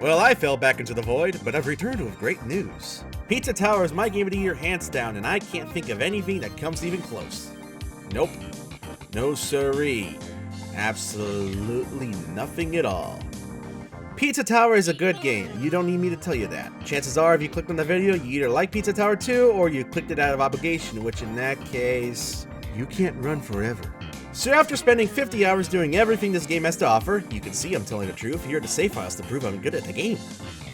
Well, I fell back into the void, but I've returned with great news. Pizza Tower is my game of the year hands down, and I can't think of anything that comes even close. Nope. No siree. Absolutely nothing at all. Pizza Tower is a good game. You don't need me to tell you that. Chances are, if you clicked on the video, you either like Pizza Tower 2 or you clicked it out of obligation, which in that case, you can't run forever. So after spending 50 hours doing everything this game has to offer, you can see I'm telling the truth, here are the save files to prove I'm good at the game.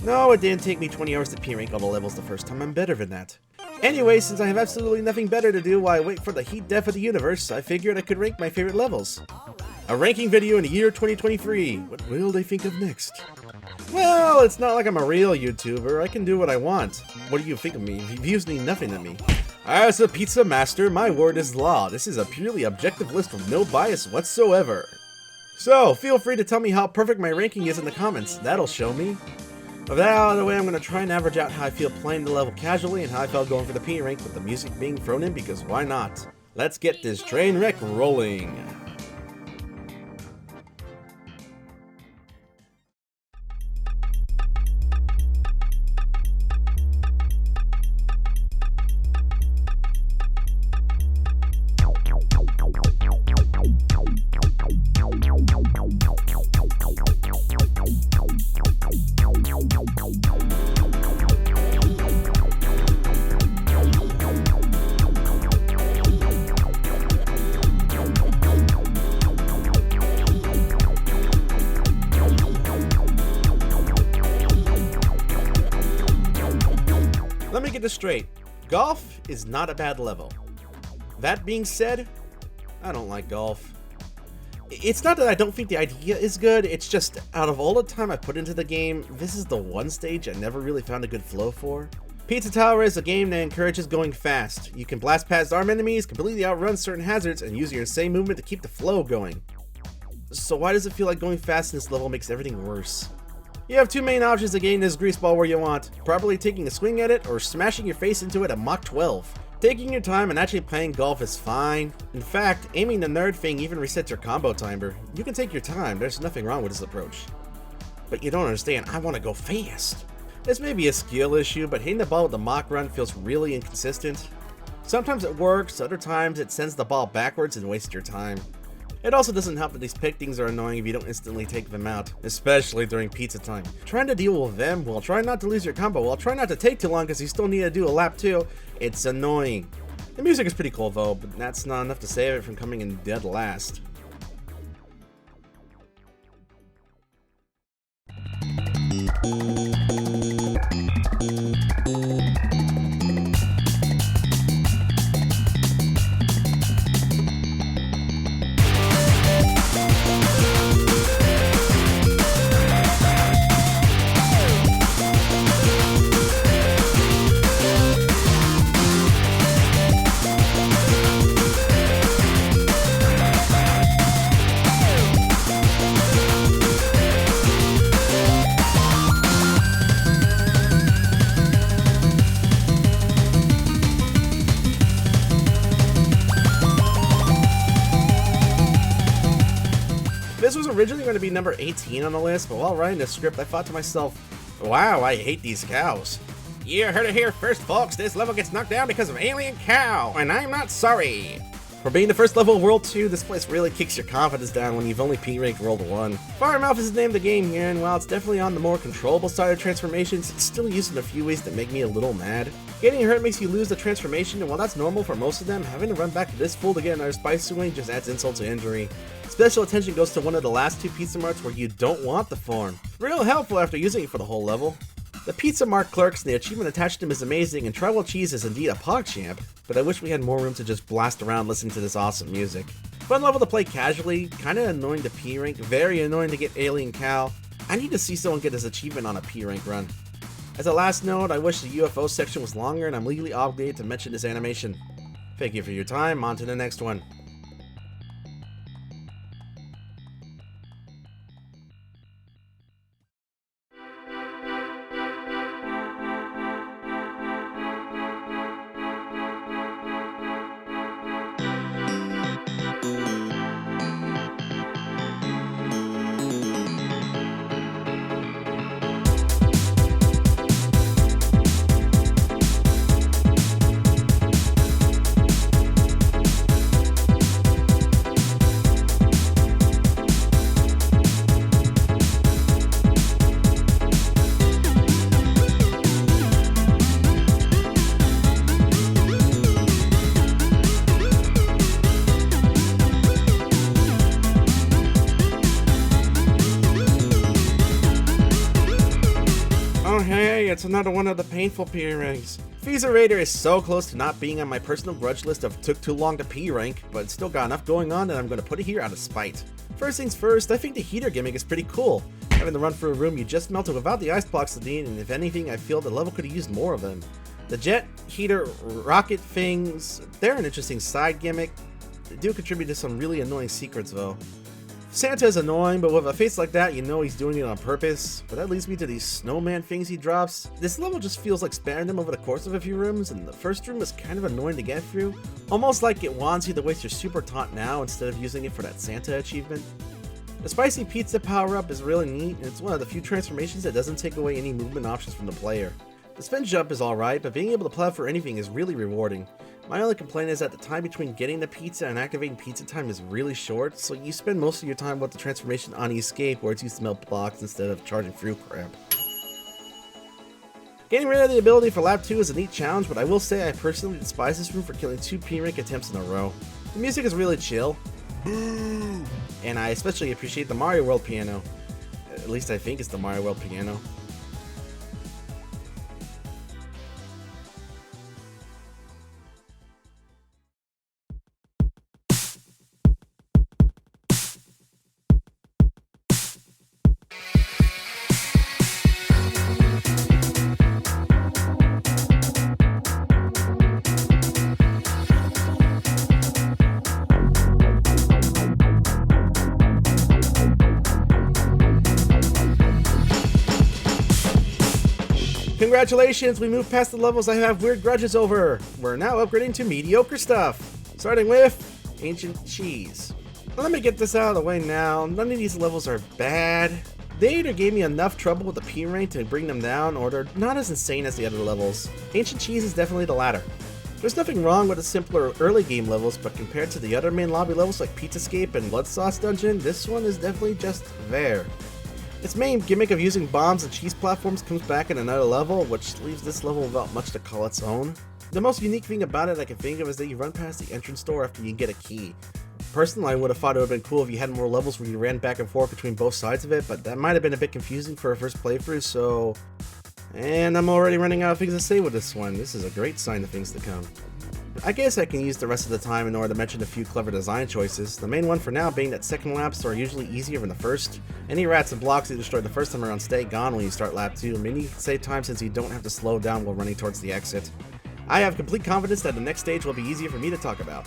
No, it didn't take me 20 hours to P-rank all the levels the first time, I'm better than that. Anyway, since I have absolutely nothing better to do while I wait for the heat death of the universe, I figured I could rank my favorite levels. A ranking video in the year 2023. What will they think of next? Well, it's not like I'm a real YouTuber, I can do what I want. What do you think of me? Views mean nothing to me. As a pizza master, my word is law. This is a purely objective list with no bias whatsoever. So, feel free to tell me how perfect my ranking is in the comments. That'll show me. With that out of the way, I'm going to try and average out how I feel playing the level casually and how I felt going for the P rank with the music being thrown in, because why not? Let's get this train wreck rolling. Let me get this straight. Golf is not a bad level. That being said, I don't like golf. It's not that I don't think the idea is good, it's just out of all the time I put into the game, this is the one stage I never really found a good flow for. Pizza Tower is a game that encourages going fast. You can blast past armed enemies, completely outrun certain hazards, and use your insane movement to keep the flow going. So why does it feel like going fast in this level makes everything worse? You have two main options to getting this grease ball where you want, properly taking a swing at it or smashing your face into it at Mach 12. Taking your time and actually playing golf is fine. In fact, aiming the nerd thing even resets your combo timer. You can take your time, there's nothing wrong with this approach. But you don't understand, I want to go fast. This may be a skill issue, but hitting the ball with the Mach run feels really inconsistent. Sometimes it works, other times it sends the ball backwards and wastes your time. It also doesn't help that these pick things are annoying if you don't instantly take them out, especially during pizza time. Trying to deal with them while trying not to lose your combo, while trying not to take too long because you still need to do a lap too, it's annoying. The music is pretty cool though, but that's not enough to save it from coming in dead last. This was originally going to be number 18 on the list, but while writing the script, I thought to myself, wow, I hate these cows. You heard it here first, folks. This level gets knocked down because of Alien Cow, and I'm not sorry. For being the first level of World 2, this place really kicks your confidence down when you've only P-ranked World 1. Firemouth is the name of the game here, and while it's definitely on the more controllable side of transformations, it's still used in a few ways that make me a little mad. Getting hurt makes you lose the transformation, and while that's normal for most of them, having to run back to this full to get another spice swing just adds insult to injury. Special attention goes to one of the last two pizza marts where you don't want the form. Real helpful after using it for the whole level. The pizza mart clerks and the achievement attached to them is amazing, and Tribal Cheese is indeed a PogChamp, but I wish we had more room to just blast around listening to this awesome music. Fun level to play casually, kinda annoying to P-rank, very annoying to get Alien Cow. I need to see someone get this achievement on a P-rank run. As a last note, I wish the UFO section was longer, and I'm legally obligated to mention this animation. Thank you for your time, on to the next one. it's another one of the painful P ranks. Visa Raider is so close to not being on my personal grudge list of took too long to P rank, but it's still got enough going on that I'm going to put it here out of spite. First things first, I think the heater gimmick is pretty cool. Having to run through a room you just melted without the ice blocks to need, and if anything, I feel the level could have used more of them. The jet, heater, rocket things, they're an interesting side gimmick. They do contribute to some really annoying secrets though. Santa is annoying, but with a face like that, you know he's doing it on purpose. But that leads me to these snowman things he drops. This level just feels like spamming them over the course of a few rooms, and the first room is kind of annoying to get through. Almost like it wants you to waste your super taunt now instead of using it for that Santa achievement. The spicy pizza power-up is really neat, and it's one of the few transformations that doesn't take away any movement options from the player. The spin jump is alright, but being able to plow for anything is really rewarding. My only complaint is that the time between getting the pizza and activating pizza time is really short, so you spend most of your time with the transformation on escape where it's used to melt blocks instead of charging through crap. Getting rid of the ability for lap 2 is a neat challenge, but I will say I personally despise this room for killing 2 P-rank attempts in a row. The music is really chill, and I especially appreciate the Mario World piano. At least I think it's the Mario World piano. Congratulations, we moved past the levels I have weird grudges over. We're now upgrading to mediocre stuff, starting with Ancient Cheese. Let me get this out of the way now. None of these levels are bad. They either gave me enough trouble with the P rank to bring them down, or they're not as insane as the other levels. Ancient Cheese is definitely the latter. There's nothing wrong with the simpler early game levels, but compared to the other main lobby levels like Pizzascape and Blood Sauce Dungeon, this one is definitely just there. Its main gimmick of using bombs and cheese platforms comes back in another level, which leaves this level without much to call its own. The most unique thing about it I can think of is that you run past the entrance door after you get a key. Personally, I would have thought it would have been cool if you had more levels where you ran back and forth between both sides of it, but that might have been a bit confusing for a first playthrough, so... And I'm already running out of things to say with this one. This is a great sign of things to come. I guess I can use the rest of the time in order to mention a few clever design choices, the main one for now being that second laps are usually easier than the first. Any rats and blocks you destroyed the first time around stay gone when you start lap 2, meaning you can save time since you don't have to slow down while running towards the exit. I have complete confidence that the next stage will be easier for me to talk about.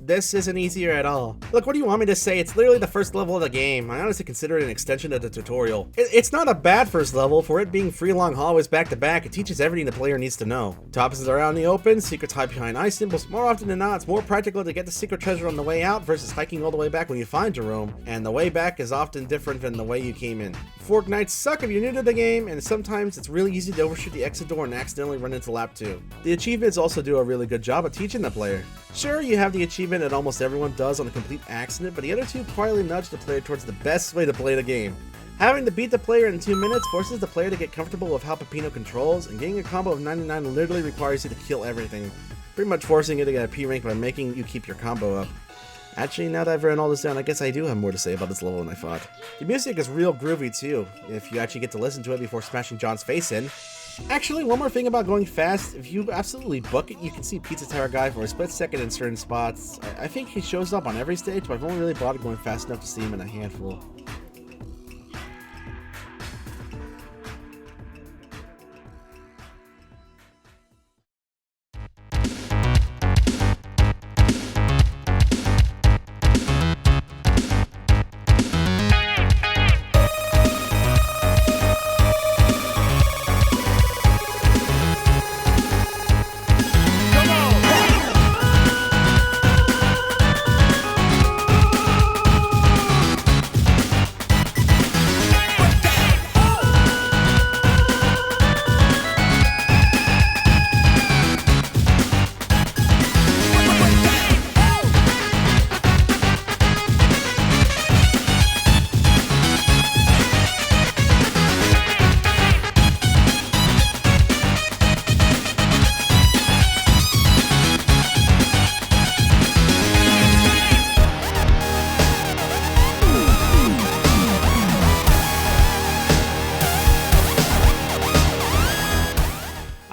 This isn't easier at all. Look, what do you want me to say? It's literally the first level of the game. I honestly consider it an extension of the tutorial. It's not a bad first level. For it being 3 long hallways back to back, it teaches everything the player needs to know. Tops are out in the open, secrets hide behind ice symbols. More often than not, it's more practical to get the secret treasure on the way out versus hiking all the way back when you find your room, and the way back is often different than the way you came in. Fork Nights suck if you're new to the game, and sometimes it's really easy to overshoot the exit door and accidentally run into lap 2. The achievements also do a really good job of teaching the player. Sure, you have the achievement that almost everyone does on a complete accident, but the other two quietly nudge the player towards the best way to play the game. Having to beat the player in 2 minutes forces the player to get comfortable with how Peppino controls, and getting a combo of 99 literally requires you to kill everything, pretty much forcing you to get a P rank by making you keep your combo up. Actually, now that I've written all this down, I guess I do have more to say about this level than I thought. The music is real groovy too, if you actually get to listen to it before smashing John's face in. Actually, one more thing about going fast, if you absolutely book it, you can see Pizza Tower Guy for a split second in certain spots. I think he shows up on every stage, but I've only really bothered going fast enough to see him in a handful.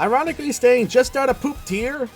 Ironically, staying just out of poop tier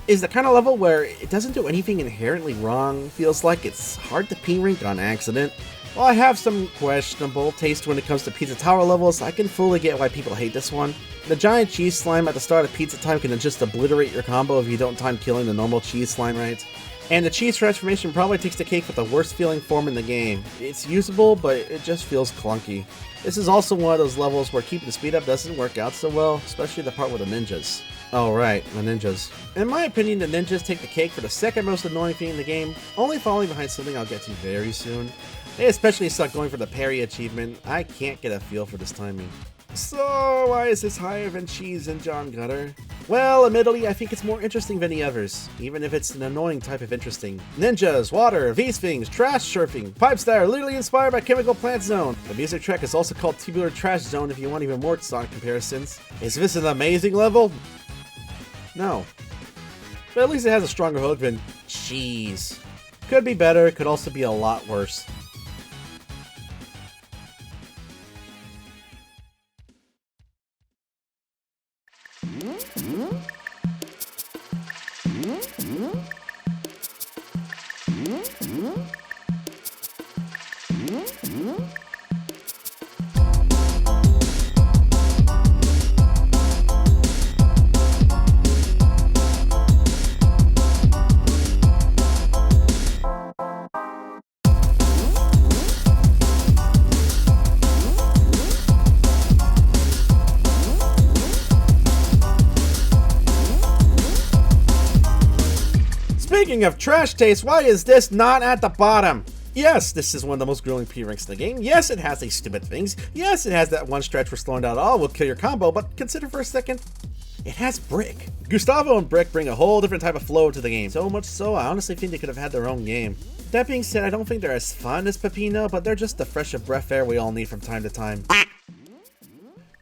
is the kind of level where it doesn't do anything inherently wrong, feels like it's hard to P-rank on accident. While I have some questionable taste when it comes to Pizza Tower levels, I can fully get why people hate this one. The giant cheese slime at the start of Pizza Time can just obliterate your combo if you don't time killing the normal cheese slime right. And the cheese transformation probably takes the cake with the worst feeling form in the game. It's usable, but it just feels clunky. This is also one of those levels where keeping the speed up doesn't work out so well, especially the part with the ninjas. Oh right, the ninjas. In my opinion, the ninjas take the cake for the second most annoying thing in the game, only falling behind something I'll get to very soon. They especially suck going for the parry achievement. I can't get a feel for this timing. So, why is this higher than cheese and John Gutter? Well, admittedly, I think it's more interesting than the others, even if it's an annoying type of interesting. Ninjas, water, V-Sphinx, trash surfing, pipes that are literally inspired by Chemical Plant Zone. The music track is also called Tubular Trash Zone if you want even more song comparisons. Is this an amazing level? No. But at least it has a stronger hook than cheese. Could be better, could also be a lot worse. Speaking of trash taste, why is this not at the bottom? Yes, this is one of the most grueling P-ranks in the game. Yes, it has these stupid things. Yes, it has that one stretch where slowing down at all will kill your combo, but consider for a second, it has Brick. Gustavo and Brick bring a whole different type of flow to the game. So much so, I honestly think they could have had their own game. That being said, I don't think they're as fun as Pepino, but they're just the fresh of breath air we all need from time to time.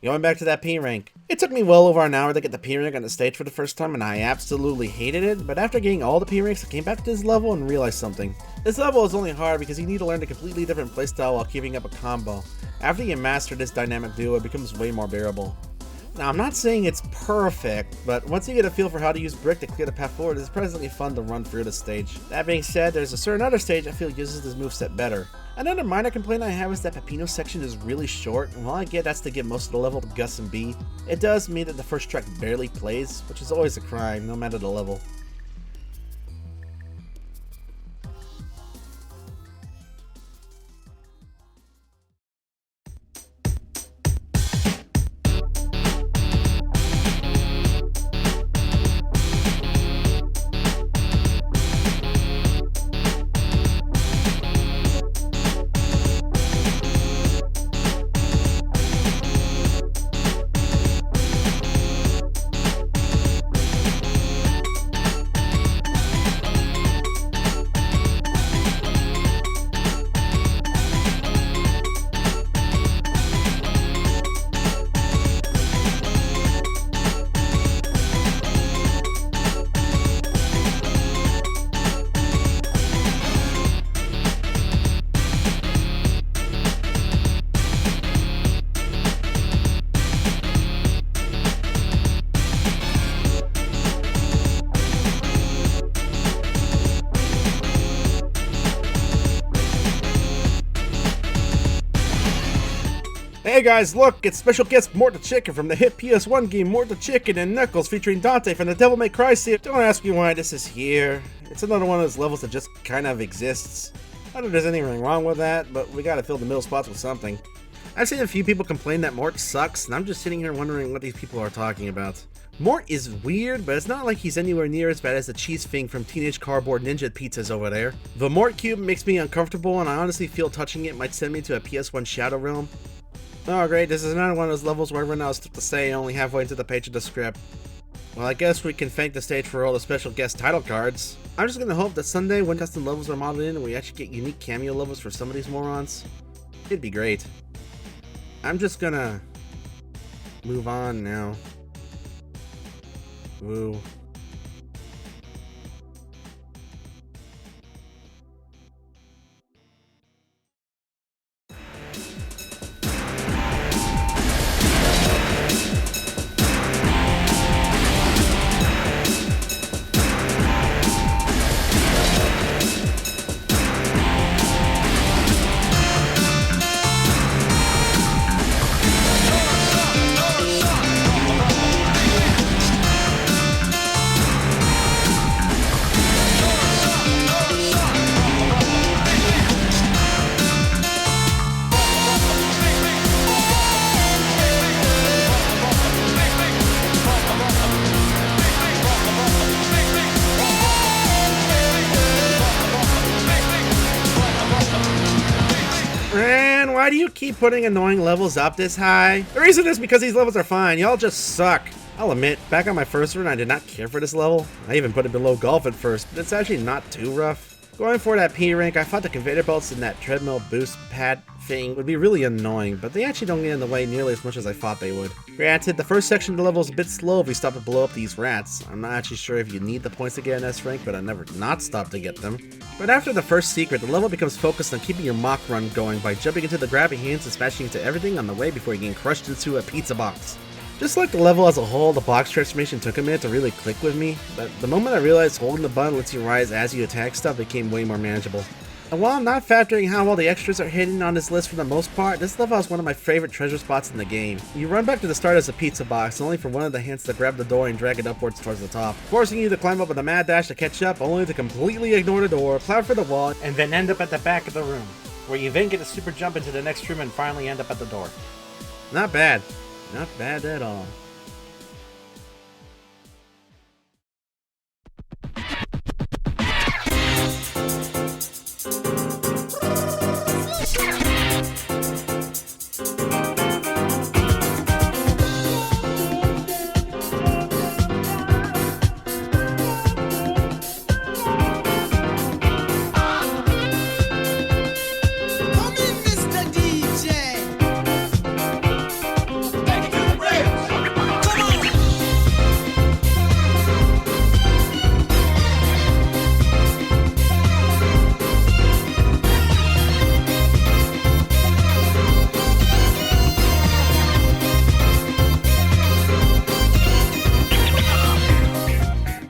Going back to that P-rank. It took me well over an hour to get the P-rank on the stage for the first time and I absolutely hated it, but after getting all the P-ranks I came back to this level and realized something. This level is only hard because you need to learn a completely different playstyle while keeping up a combo. After you master this dynamic duo, it becomes way more bearable. Now I'm not saying it's perfect, but once you get a feel for how to use Brick to clear the path forward, it's surprisingly fun to run through the stage. That being said, there's a certain other stage I feel uses this moveset better. Another minor complaint I have is that Pepino's section is really short, and while I get that's to give most of the level to Gus and B, it does mean that the first track barely plays, which is always a crime, no matter the level. Hey guys, look, it's special guest Mort the Chicken from the hit PS1 game Mort the Chicken and Knuckles featuring Dante from the Devil May Cry series. Don't ask me why this is here. It's another one of those levels that just kind of exists. I don't know if there's anything wrong with that, but we gotta fill the middle spots with something. I've seen a few people complain that Mort sucks, and I'm just sitting here wondering what these people are talking about. Mort is weird, but it's not like he's anywhere near as bad as the cheese thing from Teenage Cardboard Ninja Pizzas over there. The Mort cube makes me uncomfortable, and I honestly feel touching it might send me to a PS1 Shadow Realm. Oh great, this is another one of those levels where I run out of stuff to say only halfway into the page of the script. Well, I guess we can thank the stage for all the special guest title cards. I'm just gonna hope that someday when custom levels are modeled in and we actually get unique cameo levels for some of these morons. It'd be great. I'm just gonna move on now. Woo. Why do you keep putting annoying levels up this high? The reason is because these levels are fine, y'all just suck. I'll admit, back on my first run I did not care for this level. I even put it below golf at first, but it's actually not too rough. Going for that P rank, I thought the conveyor belts and that treadmill boost pad thing would be really annoying, but they actually don't get in the way nearly as much as I thought they would. Granted, the first section of the level is a bit slow if we stop to blow up these rats. I'm not actually sure if you need the points to get an S rank, but I never not stopped to get them. But after the first secret, the level becomes focused on keeping your mock run going by jumping into the grabbing hands and smashing into everything on the way before you get crushed into a pizza box. Just like the level as a whole, the box transformation took a minute to really click with me, but the moment I realized holding the button lets you rise as you attack stuff became way more manageable. And while I'm not factoring how well the extras are hidden on this list for the most part, this level is one of my favorite treasure spots in the game. You run back to the start as a pizza box, only for one of the hands to grab the door and drag it upwards towards the top, forcing you to climb up with a mad dash to catch up, only to completely ignore the door, plow for the wall, and then end up at the back of the room, where you then get a super jump into the next room and finally end up at the door. Not bad. Not bad at all.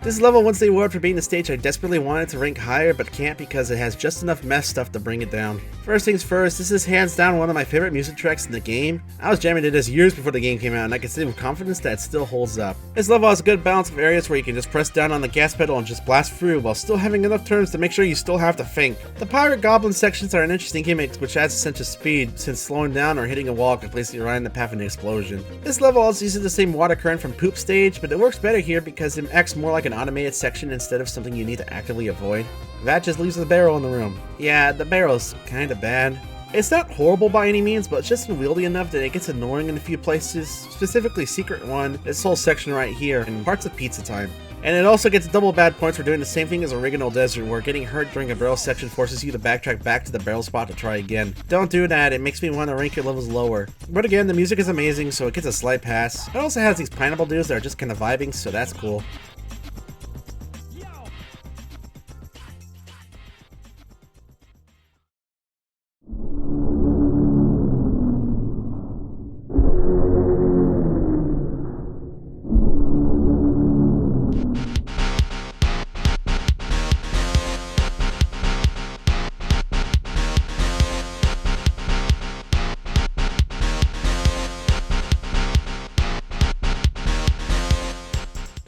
This level wins the award for being the stage I desperately wanted to rank higher but can't because it has just enough mess stuff to bring it down. First things first, this is hands down one of my favorite music tracks in the game. I was jamming to this years before the game came out and I can say with confidence that it still holds up. This level has a good balance of areas where you can just press down on the gas pedal and just blast through while still having enough turns to make sure you still have to think. The pirate goblin sections are an interesting gimmick which adds a sense of speed since slowing down or hitting a wall can place you right in the path of an explosion. This level also uses the same water current from Poop Stage, but it works better here because it acts more like an automated section instead of something you need to actively avoid. That just leaves the barrel in the room. Yeah, the barrel's kinda bad. It's not horrible by any means, but it's just unwieldy enough that it gets annoying in a few places, specifically Secret 1, this whole section right here, and parts of Pizza Time. And it also gets double bad points for doing the same thing as Oregano Desert, where getting hurt during a barrel section forces you to backtrack back to the barrel spot to try again. Don't do that, it makes me want to rank your levels lower. But again, the music is amazing, so it gets a slight pass. It also has these pineapple dudes that are just kinda vibing, so that's cool.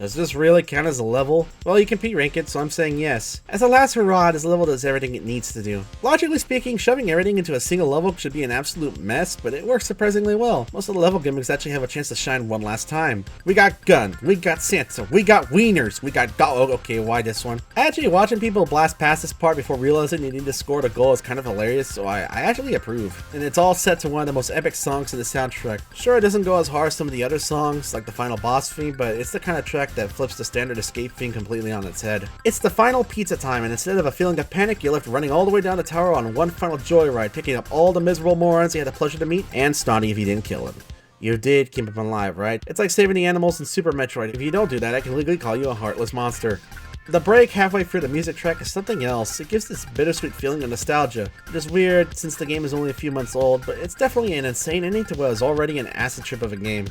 Does this really count as a level? Well, you can P-rank it, so I'm saying yes. As a last hurrah, this level does everything it needs to do. Logically speaking, shoving everything into a single level should be an absolute mess, but it works surprisingly well. Most of the level gimmicks actually have a chance to shine one last time. We got Gun, we got Santa, we got Wieners, we got oh, okay, why this one? Actually, watching people blast past this part before realizing they need to score the goal is kind of hilarious, so I actually approve. And it's all set to one of the most epic songs in the soundtrack. Sure, it doesn't go as hard as some of the other songs, like the final boss theme, but it's the kind of track that flips the standard escape theme completely on its head. It's the final pizza time, and instead of a feeling of panic, you're left running all the way down the tower on one final joyride, picking up all the miserable morons you had the pleasure to meet, and Snotty if you didn't kill him. You did keep him alive, right? It's like saving the animals in Super Metroid. If you don't do that, I can legally call you a heartless monster. The break halfway through the music track is something else. It gives this bittersweet feeling of nostalgia. It is weird since the game is only a few months old, but it's definitely an insane ending to what is already an acid trip of a game.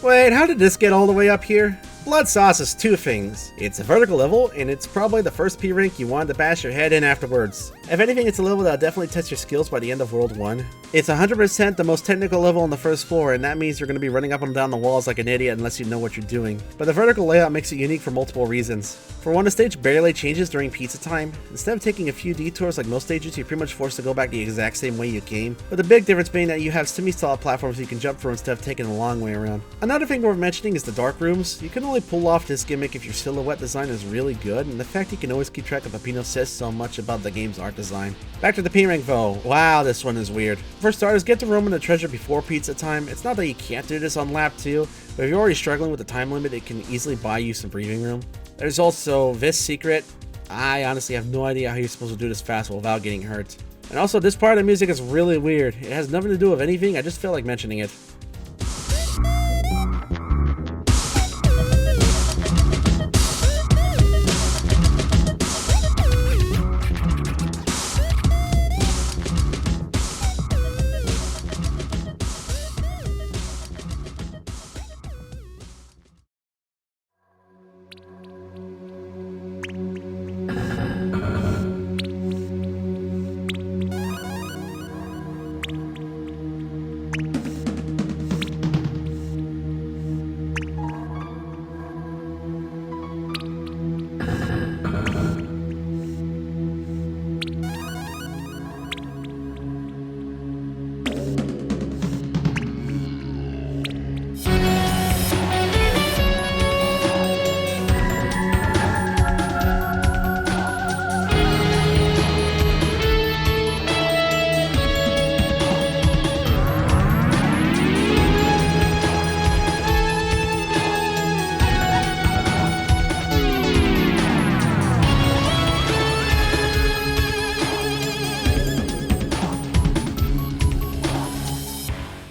Wait, how did this get all the way up here? Blood Sauce is two things. It's a vertical level, and it's probably the first P rank you wanted to bash your head in afterwards. If anything, it's a level that'll definitely test your skills by the end of World 1. It's 100% the most technical level on the first floor, and that means you're going to be running up and down the walls like an idiot unless you know what you're doing. But the vertical layout makes it unique for multiple reasons. For one, the stage barely changes during pizza time. Instead of taking a few detours like most stages, you're pretty much forced to go back the exact same way you came. But the big difference being that you have semi-solid platforms you can jump through instead of taking the long way around. Another thing worth mentioning is the dark rooms. You can only pull off this gimmick if your silhouette design is really good, and the fact you can always keep track of Pepino says so much about the game's art design. Back to the P rank though. Wow, this one is weird. For starters, get to roam in the treasure before pizza time. It's not that you can't do this on lap 2, but if you're already struggling with the time limit, it can easily buy you some breathing room. There's also this secret. I honestly have no idea how you're supposed to do this fast without getting hurt. And also, this part of the music is really weird. It has nothing to do with anything, I just feel like mentioning it.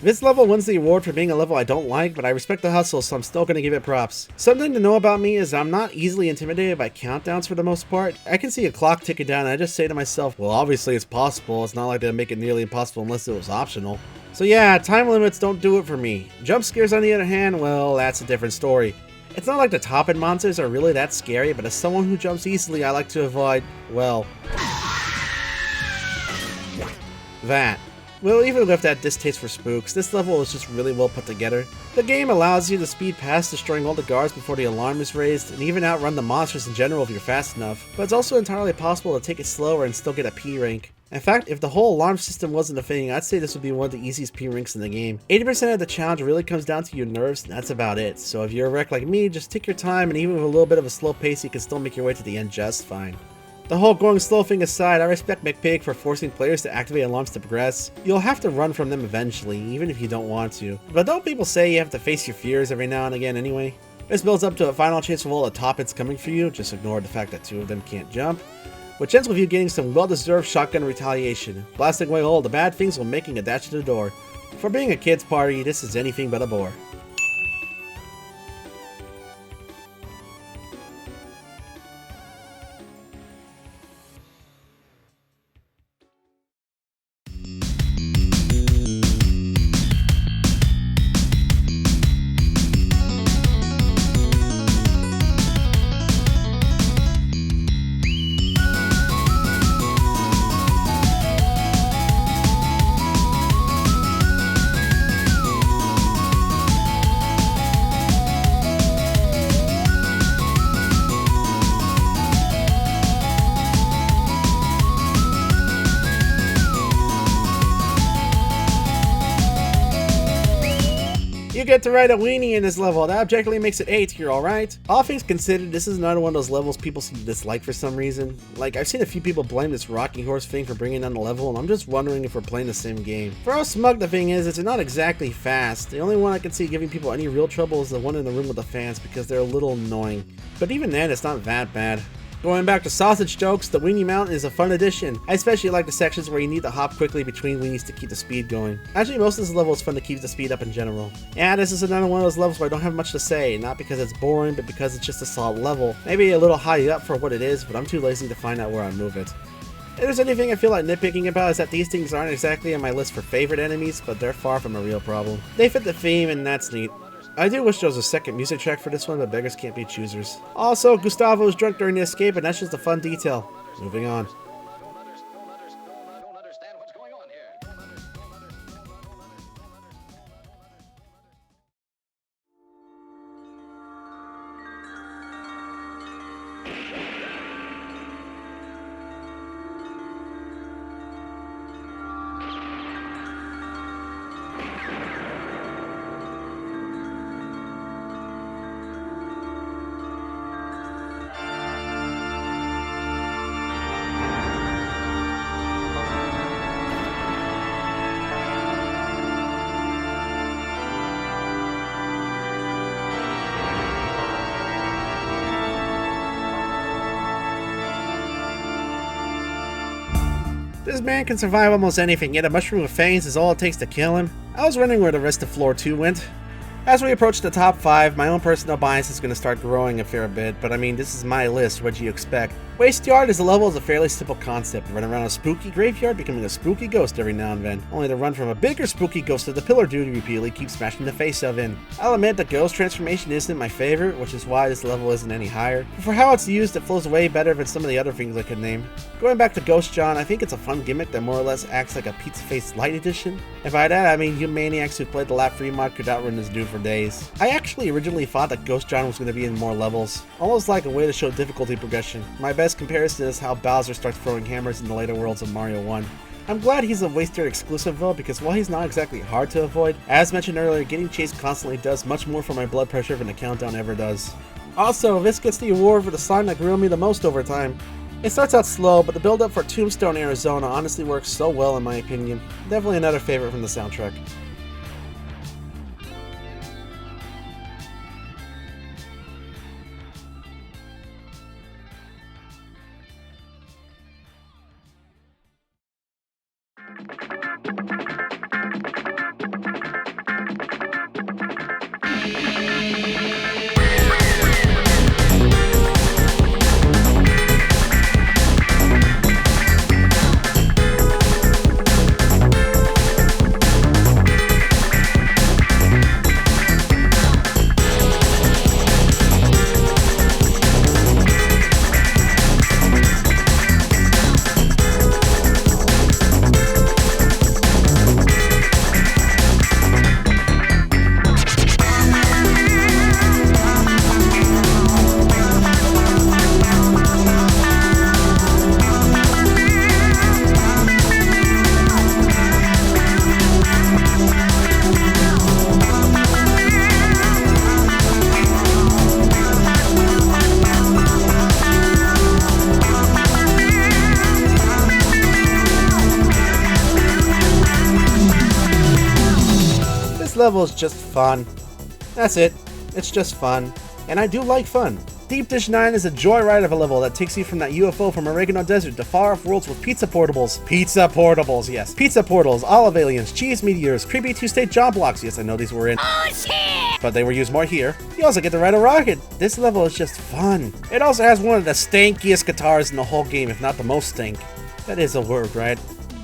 This level wins the award for being a level I don't like, but I respect the hustle, so I'm still going to give it props. Something to know about me is I'm not easily intimidated by countdowns for the most part. I can see a clock ticking down and I just say to myself, well, obviously it's possible. It's not like they'd make it nearly impossible unless it was optional. So yeah, time limits don't do it for me. Jump scares on the other hand, well, that's a different story. It's not like the top-end monsters are really that scary, but as someone who jumps easily, I like to avoid, well, that. Well, even with that distaste for spooks, this level is just really well put together. The game allows you to speed past destroying all the guards before the alarm is raised, and even outrun the monsters in general if you're fast enough, but it's also entirely possible to take it slower and still get a P rank. In fact, if the whole alarm system wasn't a thing, I'd say this would be one of the easiest P ranks in the game. 80% of the challenge really comes down to your nerves, and that's about it. So if you're a wreck like me, just take your time, and even with a little bit of a slow pace, you can still make your way to the end just fine. The whole going slow thing aside, I respect McPig for forcing players to activate alarms to progress. You'll have to run from them eventually, even if you don't want to. But don't people say you have to face your fears every now and again anyway? This builds up to a final chase with all the top hits coming for you, just ignore the fact that 2 of them can't jump. Which ends with you getting some well-deserved shotgun retaliation, blasting away all the bad things while making a dash to the door. For being a kid's party, this is anything but a bore. You get to ride a weenie in this level. That objectively makes it A tier, alright? All things considered, this is another one of those levels people seem to dislike for some reason. Like, I've seen a few people blame this rocking horse thing for bringing down the level, and I'm just wondering if we're playing the same game. For how smug the thing is, it's not exactly fast. The only one I can see giving people any real trouble is the one in the room with the fans, because they're a little annoying. But even then, it's not that bad. Going back to sausage jokes, the Weenie Mountain is a fun addition. I especially like the sections where you need to hop quickly between weenies to keep the speed going. Actually, most of this level is fun to keep the speed up in general. Yeah, this is another one of those levels where I don't have much to say, not because it's boring, but because it's just a solid level. Maybe a little high up for what it is, but I'm too lazy to find out where I move it. If there's anything I feel like nitpicking about is that these things aren't exactly on my list for favorite enemies, but they're far from a real problem. They fit the theme, and that's neat. I do wish there was a second music track for this one, but beggars can't be choosers. Also, Gustavo was drunk during the escape, and that's just a fun detail. Moving on. This man can survive almost anything, yet a mushroom with fangs is all it takes to kill him. I was wondering where the rest of floor 2 went. As we approach the top 5, my own personal bias is going to start growing a fair bit, but I mean, this is my list, what do you expect? Waste Yard as a level is a fairly simple concept, run around a spooky graveyard becoming a spooky ghost every now and then, only to run from a bigger spooky ghost to the pillar dude you repeatedly keep smashing the face of in. I'll admit the ghost transformation isn't my favorite, which is why this level isn't any higher, but for how it's used it flows way better than some of the other things I could name. Going back to Ghost John, I think it's a fun gimmick that more or less acts like a Pizza Face Light Edition, and by that I mean you maniacs who played the lap 3 mod could outrun this dude for days. I actually originally thought that Ghost John was going to be in more levels, almost like a way to show difficulty progression. My best comparison is how Bowser starts throwing hammers in the later worlds of Mario 1. I'm glad he's a Waste Yard exclusive though, because while he's not exactly hard to avoid, as mentioned earlier, getting chased constantly does much more for my blood pressure than the countdown ever does. Also, this gets the award for the slime that grew on me the most over time. It starts out slow, but the build up for Tombstone, Arizona honestly works so well in my opinion. Definitely another favorite from the soundtrack. This level is just fun. That's it. It's just fun. And I do like fun. Deep Dish 9 is a joyride of a level that takes you from that UFO from Oregano Desert to far-off worlds with pizza portables. Pizza portables, yes. Pizza portals, olive aliens, cheese meteors, creepy 2-state job blocks. Yes, I know these were in. Oh, shit! But they were used more here. You also get to ride a rocket. This level is just fun. It also has one of the stankiest guitars in the whole game, if not the most stank. That is a word, right?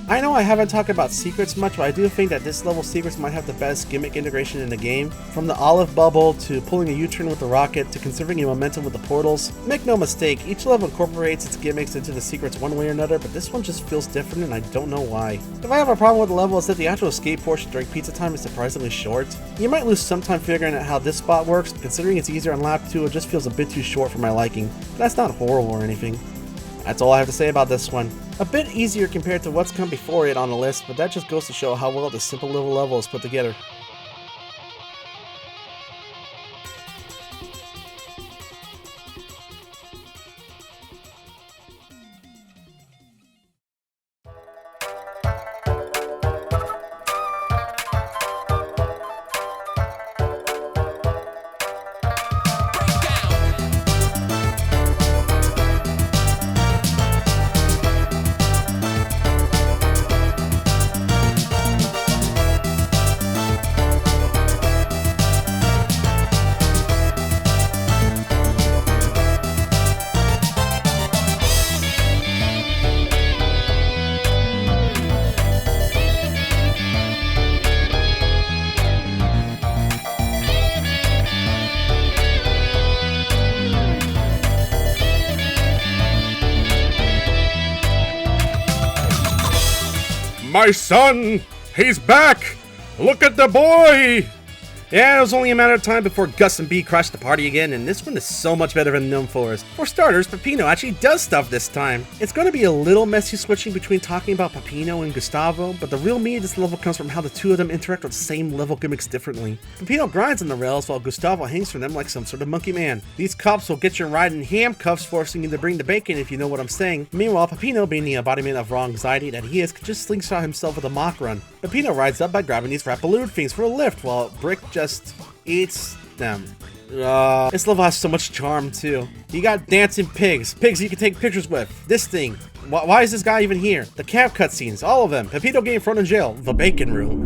I know I haven't talked about secrets much, but I do think that this level's secrets might have the best gimmick integration in the game. From the olive bubble, to pulling a U-turn with the rocket, to conserving your momentum with the portals. Make no mistake, each level incorporates its gimmicks into the secrets one way or another, but this one just feels different and I don't know why. If I have a problem with the level, it's that the actual escape portion during pizza time is surprisingly short. You might lose some time figuring out how this spot works, but considering it's easier on lap 2, it just feels a bit too short for my liking. But that's not horrible or anything. That's all I have to say about this one. A bit easier compared to what's come before it on the list, but that just goes to show how well this simple little level is put together. My son! He's back! Look at the boy! Yeah, it was only a matter of time before Gus and B crashed the party again, and this one is so much better than Gnome Forest. For starters, Peppino actually does stuff this time. It's going to be a little messy switching between talking about Peppino and Gustavo, but the real meat of this level comes from how the two of them interact with the same level gimmicks differently. Peppino grinds on the rails while Gustavo hangs from them like some sort of monkey man. These cops will get you ride in handcuffs, forcing you to bring the bacon if you know what I'm saying. Meanwhile, Peppino, being the embodiment of raw anxiety that he is, could just slingshot himself with a mock run. Peppino rides up by grabbing these rat balloon things for a lift, while Brick just eats them. This level has so much charm too. You got dancing pigs you can take pictures with, this thing. Why is this guy even here? The cab cutscenes, all of them. Peppino getting thrown in jail, the bacon room.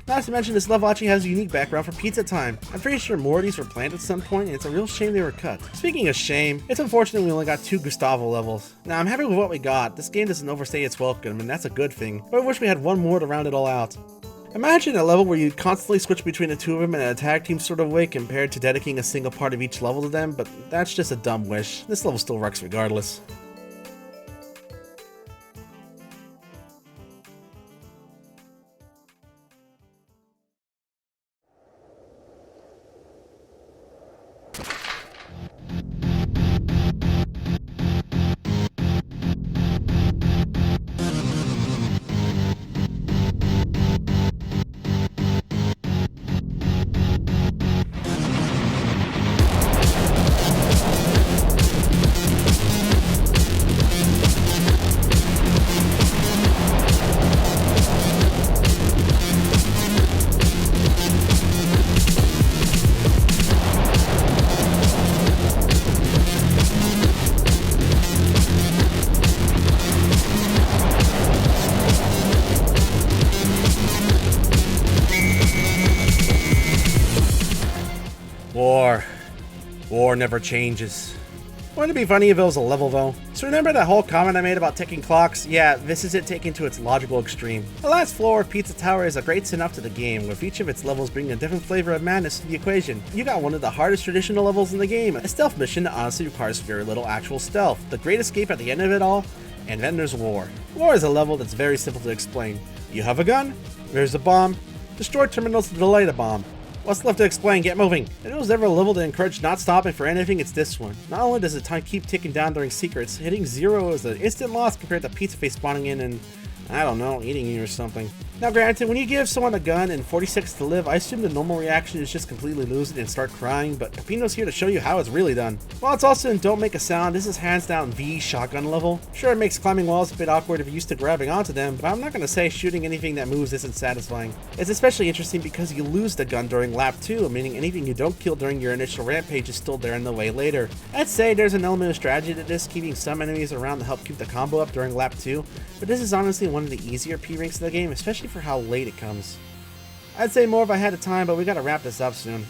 Not to mention, this level actually has a unique background for pizza time. I'm pretty sure more of these were planned at some point, and it's a real shame they were cut. Speaking of shame, it's unfortunate we only got 2 Gustavo levels. Now, I'm happy with what we got. This game doesn't overstay its welcome, and that's a good thing. But I wish we had one more to round it all out. Imagine a level where you constantly switch between the two of them in a tag team sort of way compared to dedicating a single part of each level to them, but that's just a dumb wish. This level still rocks regardless. War never changes. Wouldn't it be funny if it was a level though? So remember that whole comment I made about ticking clocks? Yeah, this is it taken to its logical extreme. The last floor of Pizza Tower is a great send-off to the game, with each of its levels bringing a different flavor of madness to the equation. You got one of the hardest traditional levels in the game, a stealth mission that honestly requires very little actual stealth, the great escape at the end of it all, and then there's War. War is a level that's very simple to explain. You have a gun, there's a bomb, destroy terminals to delay the bomb. What's left to explain? Get moving. If it was ever a level to encourage not stopping for anything, it's this one. Not only does the time keep ticking down during secrets, hitting 0 is an instant loss compared to Pizza Face spawning in and, I don't know, eating you or something. Now granted, when you give someone a gun and 40 seconds to live, I assume the normal reaction is just completely lose it and start crying, but Peppino's here to show you how it's really done. While it's also in Don't Make a Sound, this is hands down the shotgun level. Sure, it makes climbing walls a bit awkward if you're used to grabbing onto them, but I'm not gonna say shooting anything that moves isn't satisfying. It's especially interesting because you lose the gun during lap 2, meaning anything you don't kill during your initial rampage is still there in the way later. I'd say there's an element of strategy to this, keeping some enemies around to help keep the combo up during lap 2, but this is honestly one of the easier P-ranks in the game, especially for how late it comes. I'd say more if I had the time, but we gotta wrap this up soon.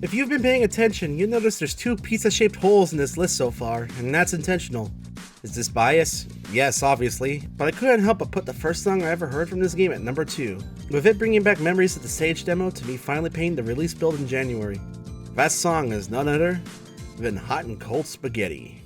If you've been paying attention, you'll notice there's 2 pizza-shaped holes in this list so far, and that's intentional. Is this bias? Yes, obviously, but I couldn't help but put the first song I ever heard from this game at number 2, with it bringing back memories of the stage demo to me finally paying the release build in January. That song is none other than Hot and Cold Spaghetti.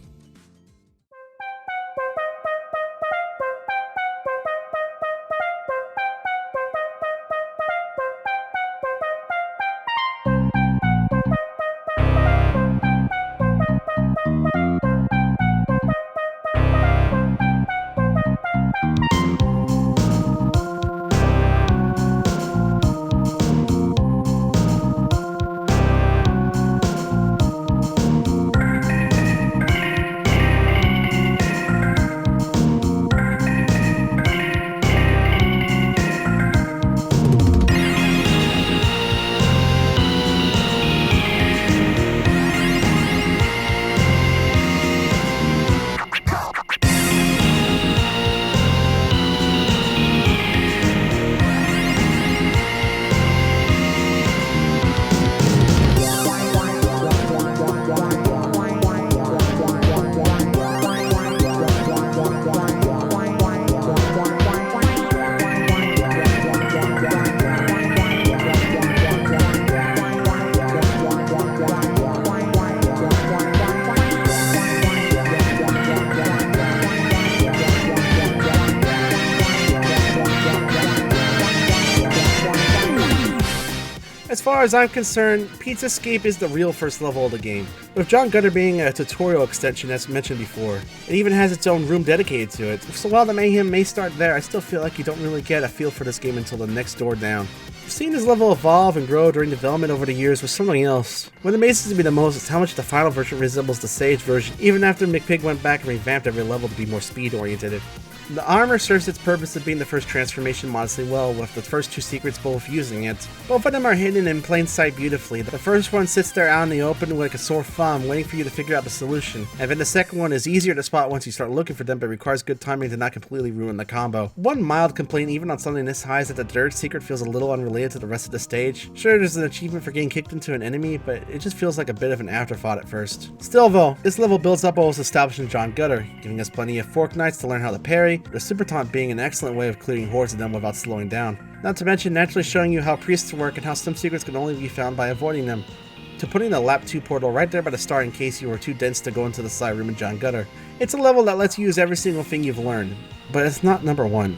far as I'm concerned, Pizzascape is the real first level of the game, with John Gutter being a tutorial extension as mentioned before. It even has its own room dedicated to it, so while the mayhem may start there, I still feel like you don't really get a feel for this game until the next door down. Seeing this level evolve and grow during development over the years was something else. What amazes me the most is how much the final version resembles the Sage version, even after McPig went back and revamped every level to be more speed-oriented. The armor serves its purpose of being the first transformation modestly well, with the first two secrets both using it. Both of them are hidden in plain sight beautifully. The first one sits there out in the open like a sore thumb, waiting for you to figure out the solution. And then the second one is easier to spot once you start looking for them, but requires good timing to not completely ruin the combo. One mild complaint even on something this high is that the third secret feels a little unrelated to the rest of the stage. Sure, there's an achievement for getting kicked into an enemy, but it just feels like a bit of an afterthought at first. Still though, this level builds up what was established in John Gutter, giving us plenty of Fork Knights to learn how to parry, the Super Taunt being an excellent way of clearing hordes of them without slowing down. Not to mention naturally showing you how priests work and how some secrets can only be found by avoiding them. To putting the Lap 2 portal right there by the start in case you were too dense to go into the side room in John Gutter. It's a level that lets you use every single thing you've learned, but it's not number one.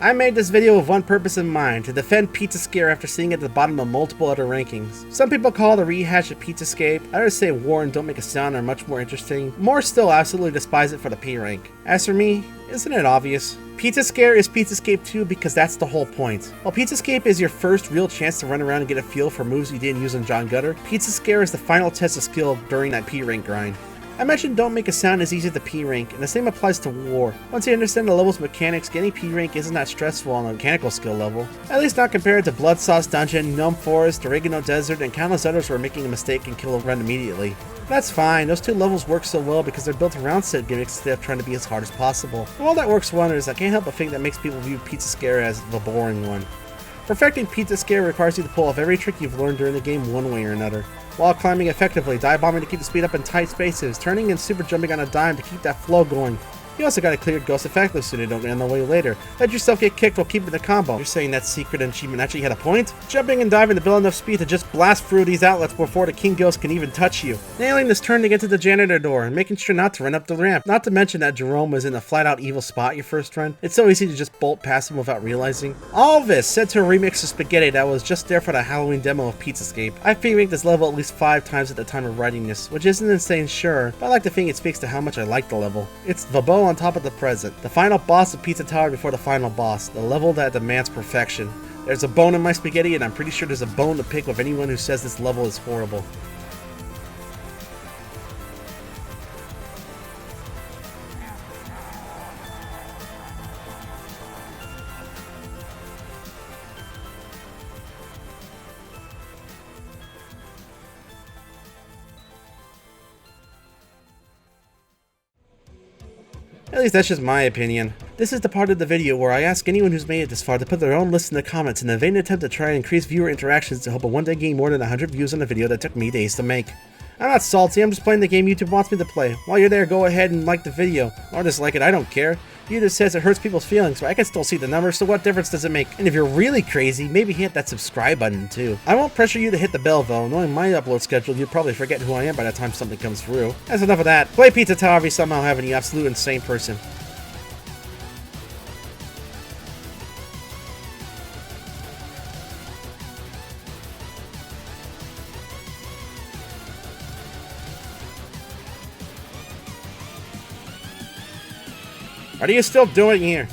I made this video with one purpose in mind, to defend Pizzascape after seeing it at the bottom of multiple other rankings. Some people call the rehash of Pizzascape, others say War and Don't Make a Sound are much more interesting, more still absolutely despise it for the P rank. As for me, isn't it obvious? Pizzascape is Pizzascape 2 because that's the whole point. While Pizzascape is your first real chance to run around and get a feel for moves you didn't use on John Gutter, Pizzascape is the final test of skill during that P rank grind. I mentioned Don't Make a Sound is easy to P rank, and the same applies to War. Once you understand the level's mechanics, getting P rank isn't that stressful on a mechanical skill level. At least not compared to Blood Sauce Dungeon, Gnome Forest, Oregano Desert, and countless others where making a mistake can kill a run immediately. That's fine, those two levels work so well because they're built around said gimmicks instead of trying to be as hard as possible. And while that works wonders, I can't help but think that makes people view Pizzascape as the boring one. Perfecting Pizzascape requires you to pull off every trick you've learned during the game one way or another. Wall climbing effectively, dive bombing to keep the speed up in tight spaces, turning and super jumping on a dime to keep that flow going. You also gotta clear ghosts effectively so they don't get in the way later. Let yourself get kicked while keeping the combo. You're saying that secret achievement actually had a point? Jumping and diving to build enough speed to just blast through these outlets before the king ghost can even touch you. Nailing this turn to get to the janitor door and making sure not to run up the ramp. Not to mention that Jerome was in a flat out evil spot your first run. It's so easy to just bolt past him without realizing. All this said to a remix of Spaghetti that was just there for the Halloween demo of Pizzascape. I've remade this level at least 5 times at the time of writing this, which isn't insane sure, but I like to think it speaks to how much I like the level. It's the bow on top of the present. The final boss of Pizza Tower before the final boss, the level that demands perfection. There's a bone in my spaghetti, and I'm pretty sure there's a bone to pick with anyone who says this level is horrible. At least that's just my opinion. This is the part of the video where I ask anyone who's made it this far to put their own list in the comments in a vain attempt to try and increase viewer interactions to help a one day gain more than 100 views on a video that took me days to make. I'm not salty, I'm just playing the game YouTube wants me to play. While you're there, go ahead and like the video. Or dislike it, I don't care. YouTube says it hurts people's feelings, but I can still see the numbers, so what difference does it make? And if you're really crazy, maybe hit that subscribe button too. I won't pressure you to hit the bell though. Knowing my upload schedule, you'll probably forget who I am by the time something comes through. That's enough of that. Play Pizza Tower if you somehow have any absolute insane person. What are you still doing here?